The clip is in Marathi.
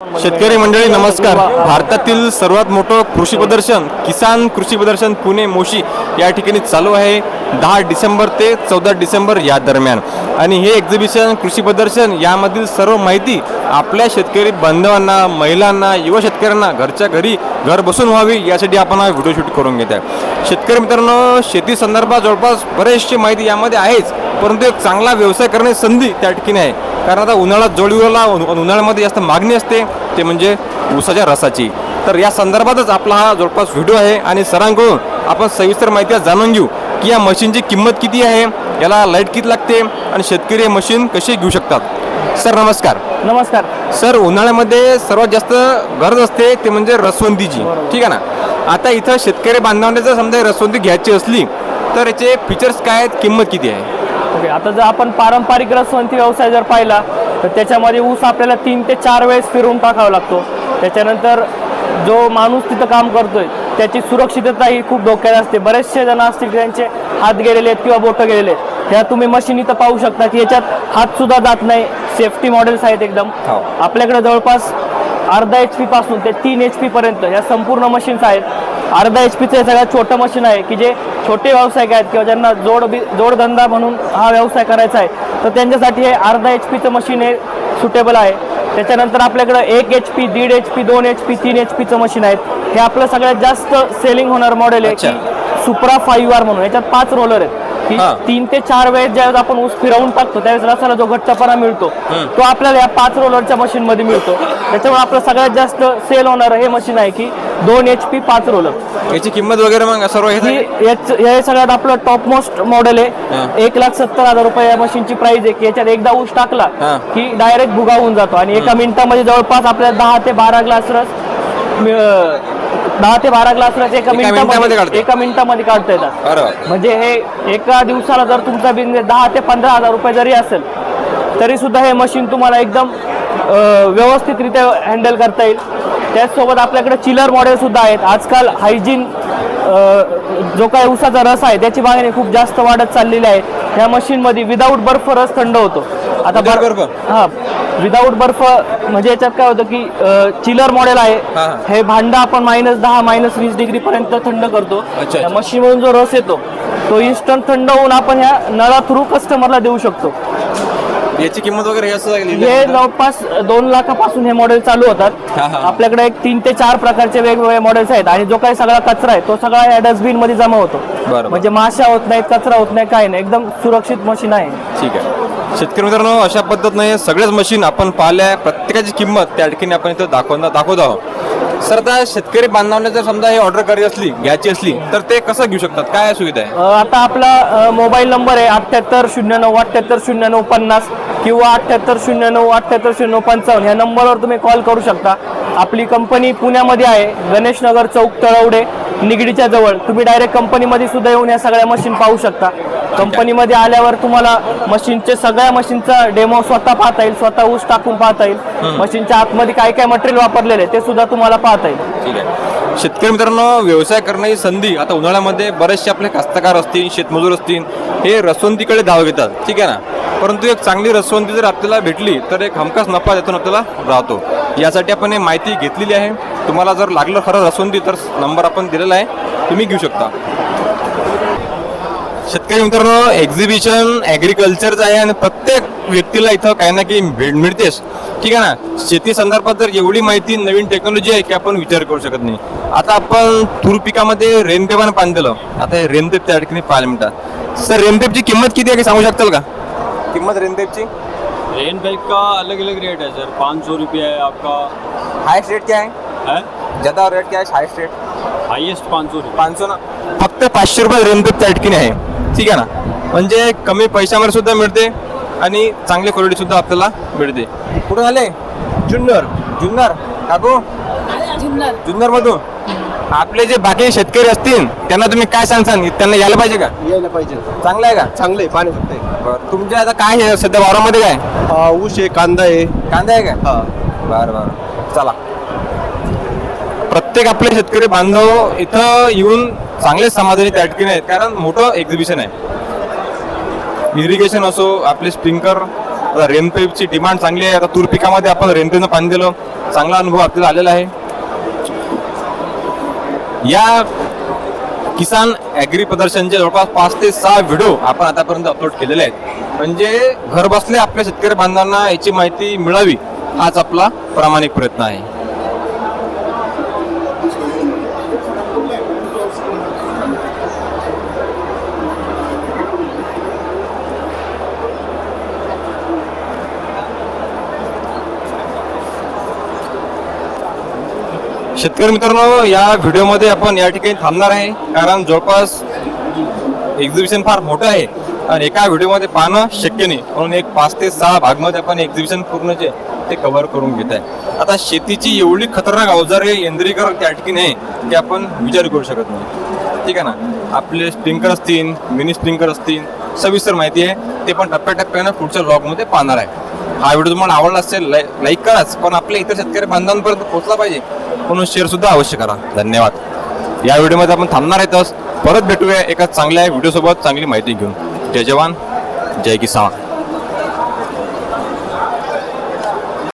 शेतकरी मंडळी नमस्कार. भारतातील सर्वात मोठं कृषी प्रदर्शन किसान कृषी प्रदर्शन पुणे मोशी या ठिकाणी चालू आहे 10 डिसेंबर ते 14 डिसेंबर या दरम्यान. आणि हे एक्झिबिशन कृषी प्रदर्शन यामधील सर्व माहिती आपल्या शेतकरी बांधवांना, महिलांना, युवा शेतकऱ्यांना घरच्या घरी घर बसून व्हावी यासाठी आपण हा व्हिडिओ शूट करून घेत आहे. शेतकरी मित्रांनो, शेती संदर्भात जवळपास बरेचशी माहिती यामध्ये आहेच, परंतु एक चांगला व्यवसाय करण्याची संधी त्या ठिकाणी आहे. कारण आता उन्हाळ्यात जोडीला उन्हाळ्यामध्ये जास्त मागणी असते, ते म्हणजे ऊसाच्या रसाची. तर या संदर्भातच आपला हा जवळपास व्हिडिओ आहे आणि सरांकडून आपण सविस्तर माहिती जाणून घेऊ की या मशीनची किंमत किती आहे, याला लाईट किती लागते आणि शेतकरी हे मशीन कसे घेऊ शकतात. सर नमस्कार. नमस्कार सर, उन्हाळ्यामध्ये सर्वात जास्त गरज असते ते म्हणजे रसवंतीची, ठीक आहे ना. आता इथं शेतकरी बांधवांना जर समजा रसवंती घ्यायची असली तर याचे फीचर्स काय आहेत, किंमत किती आहे? ओके. आता जर आपण पारंपरिक रसवंती व्यवसाय जर पाहिला तर त्याच्यामध्ये ऊस आपल्याला 3 ते 4 वेळेस फिरवून टाकावा लागतो. त्याच्यानंतर जो माणूस तिथं काम करतोय त्याची सुरक्षितता ही खूप धोक्यात असते. बरेचसे जण असतील त्यांचे हात गेलेले आहेत किंवा बोटं गेलेले आहेत. ह्या तुम्ही मशीन इथं पाहू शकता की याच्यात हात सुद्धा जात नाही. सेफ्टी मॉडेल्स आहेत एकदम. आपल्याकडे जवळपास अर्धा HP पासून ते 3 HP पर्यंत या संपूर्ण मशीन्स आहेत. अर्धा HPचं हे सगळ्यात छोटं मशीन आहे की जे छोटे व्यावसायिक आहेत किंवा ज्यांना जोडधंदा म्हणून हा व्यवसाय करायचा आहे तर त्यांच्यासाठी हे अर्धा HPचं मशीन हे सुटेबल आहे. त्याच्यानंतर आपल्याकडं 1 HP, 1.5 HP, 2 HP, 3 HPचं मशीन आहेत. हे आपलं सगळ्यात जास्त सेलिंग होणार मॉडेल आहे की सुप्रा 5R म्हणून. याच्यात 5 रोलर आहेत की 3 ते 4 वेळेस ज्यावेळेस आपण ऊस फिरवून टाकतो त्यावेळेस रसाला जो घट्टपणा मिळतो तो आपल्याला या 5 रोलरच्या मशीन मध्ये मिळतो. त्याच्यामुळे आपलं सगळ्यात जास्त सेल होणारं हे मशीन आहे की 2 HP 5 रोलर. याची किंमत वगैरे मग सर्व हे सगळ्यात आपलं टॉप मोस्ट मॉडेल आहे. 1,70,000 रुपये या मशीनची प्राइस आहे की याच्यात एकदा ऊस टाकला की डायरेक्ट भुगा होऊन जातो आणि एका मिनिटामध्ये जवळपास आपल्याला 10 ते 12 ग्लास रस एका मिनिटामध्ये काढता येतात. म्हणजे हे एका दिवसाला जर तुमचा बिझनेस 10 ते 15,000 रुपये जरी असेल तरी सुद्धा हे मशीन तुम्हाला एकदम व्यवस्थितरित्या हँडल करता येईल. त्याचसोबत आपल्याकडे चिलर मॉडेल सुद्धा आहेत. आजकाल हायजीन जो काही ऊसाचा रस आहे त्याची मागणी खूप जास्त वाढत चाललेली आहे. या मशीनमध्ये विदाऊट बर्फ रस थंड होतो. आता विदाऊट बर्फ म्हणजे याच्यात काय होतं की चिलर मॉडेल आहे. हे भांडं आपण -10 -20 डिग्री पर्यंत थंड करतो. या मशीनमधून जो रस येतो तो इन्स्टंट थंड होऊन आपण ह्या नळा थ्रू कस्टमरला देऊ शकतो. याची किंमत वगैरे हे जवळपास 2 लाखापासून हे मॉडेल चालू होतात. आपल्याकडे एक 3 ते 4 प्रकारचे वेगवेगळे मॉडेल्स आहेत आणि जो काही सगळा कचरा आहे तो सगळा या डस्टबिन मध्ये जमा होतो. म्हणजे माशा होत नाहीत, कचरा होत नाही, काही नाही. एकदम सुरक्षित मशीन आहे. ठीक आहे. शेतकरी मित्रांनो, अशा पद्धतीने सगळ्याच मशीन आपण पाहिल्या, प्रत्येकाची किंमत त्या ठिकाणी आपण इथं दाखवत आहोत. सर, आता शेतकरी बांधवांना जर समजा हे ऑर्डर करायची असली, घ्यायची असली तर ते कसं घेऊ शकतात, काय सुविधा आहे? आता आपला मोबाईल नंबर आहे 7809 7809 50 किंवा 7809 7809 55. ह्या नंबरवर तुम्ही कॉल करू शकता. आपली कंपनी पुण्यामध्ये आहे, गणेश नगर चौक, तळवडे, निगडीच्या जवळ. तुम्ही डायरेक्ट कंपनीमध्ये सुद्धा येऊन या सगळ्या मशीन पाहू शकता. कंपनीमध्ये आल्यावर तुम्हाला सगळ्या मशीनचा डेमो स्वतः पाहता येईल, स्वतः ऊस टाकून पाहता येईल. मशीनच्या आतमध्ये काय काय मटेरियल वापरलेले ते सुद्धा तुम्हाला पाहता येईल. ठीक आहे. शेतकरी मित्रांनो, व्यवसाय करण्याची संधी आता उन्हाळ्यामध्ये बरेचसे आपले कास्तकार असतील, शेतमजूर असतील, हे रसवंतीकडे धाव घेतात, ठीक आहे ना. परंतु एक चांगली रसवंती जर आपल्याला भेटली तर एक हमखास नफा त्यातून आपल्याला राहतो. यासाठी आपण हे माहिती घेतलेली आहे. तुम्हाला जर लागलं खरं रसवंती तर नंबर आपण दिलेला आहे, तुम्ही घेऊ शकता. शेतकरी मित्रांनो, एक्झिबिशन ॲग्रिकल्चरचं आहे आणि प्रत्येक व्यक्तीला इथं काही ना काही भेट मिळतेच, ठीक आहे ना. शेती संदर्भात जर एवढी माहिती, नवीन टेक्नॉलॉजी आहे की आपण विचार करू शकत नाही. आता आपण तूर पिकामध्ये रेनपेपानं पाणी दिलं, आता हे रेनपेप त्या ठिकाणी पाहायला मिळतात. सर, रेनपेपची किंमत किती आहे, सांगू शकताल का? किंमत रेनपेपची? रेनपेप का अलग अलग रेट है सर. 500 रुपये है आपका. हाईएस्ट रेट क्या है? ज़्यादा रेट क्या है? हाईएस्ट रेट हाईएस्ट 500 रुपये. 500 ना. फक्त 500 रुपये रेनपेप त्या ठिकाणी आहे, ठीक आहे ना. म्हणजे कमी पैशामध्ये सुद्धा मिळते आणि चांगली क्वालिटी सुद्धा आपल्याला मिळते. कुठून आले? जुन्नर काकू, जुन्नर मधून. आपले जे बाकी शेतकरी असतील त्यांना तुम्ही काय सांगसान, त्यांना यायला पाहिजे का? यायला पाहिजे. चांगलं आहे का? चांगलं आहे, पाणी सुटतंय. बरं, तुमच्या आता काय आहे सध्या वावरामध्ये? काय ऊस आहे, कांदा आहे. कांदा आहे का? बरं, चला. प्रत्येक आपले शेतकरी बांधव इथं येऊन चांगले समाधानी त्या ठिकाणी आहेत, कारण मोठं एक्झिबिशन आहे. इरिगेशन असो, आपले स्प्रिंकर, रेनपेपची डिमांड चांगली आहे. आता तूर पिकामध्ये आपण रेनपेपनं पाणी दिलं चांगला अनुभव आपल्याला आलेला आहे. या किसान ॲग्री प्रदर्शनचे जवळपास 5 ते 6 व्हिडिओ आपण आतापर्यंत अपलोड केलेले आहेत. म्हणजे घर बसल्या आपल्या शेतकरी बांधवांना याची माहिती मिळावी हाच आपला प्रामाणिक प्रयत्न आहे. शेतकरी मित्रांनो, या व्हिडिओमध्ये आपण या ठिकाणी थांबणार आहे, कारण जवळपास एक्झिबिशन फार मोठं आहे आणि एका व्हिडिओमध्ये पाहणं शक्य नाही, म्हणून एक 5 ते 6 भागमध्ये आपण एक्झिबिशन पूर्ण जे ते कव्हर करून घेत आहे. आता शेतीची एवढी खतरनाक अवजारे यंत्रीकरण त्या ठिकाणी आहे की आपण विचार करू शकत नाही. ठीक आहे ना. आपले स्प्रिंकर असतील, मिनी स्प्रिंकर असतील, सविस्तर माहिती आहे ते पण टप्प्याटप्प्यानं पुढच्या ब्लॉगमध्ये पाहणार आहे. हा व्हिडिओ तुम्हाला आवडला असेल लाईक कराच, पण आपल्या इतर शेतकरी बांधवांपर्यंत पोहोचला पाहिजे म्हणून शेअर सुद्धा अवश्य करा. धन्यवाद. या व्हिडिओमध्ये आपण थांबणार आहे. परत भेटूया एका चांगल्या व्हिडिओ सोबत चांगली माहिती घेऊन. जय जवान, जय किसान.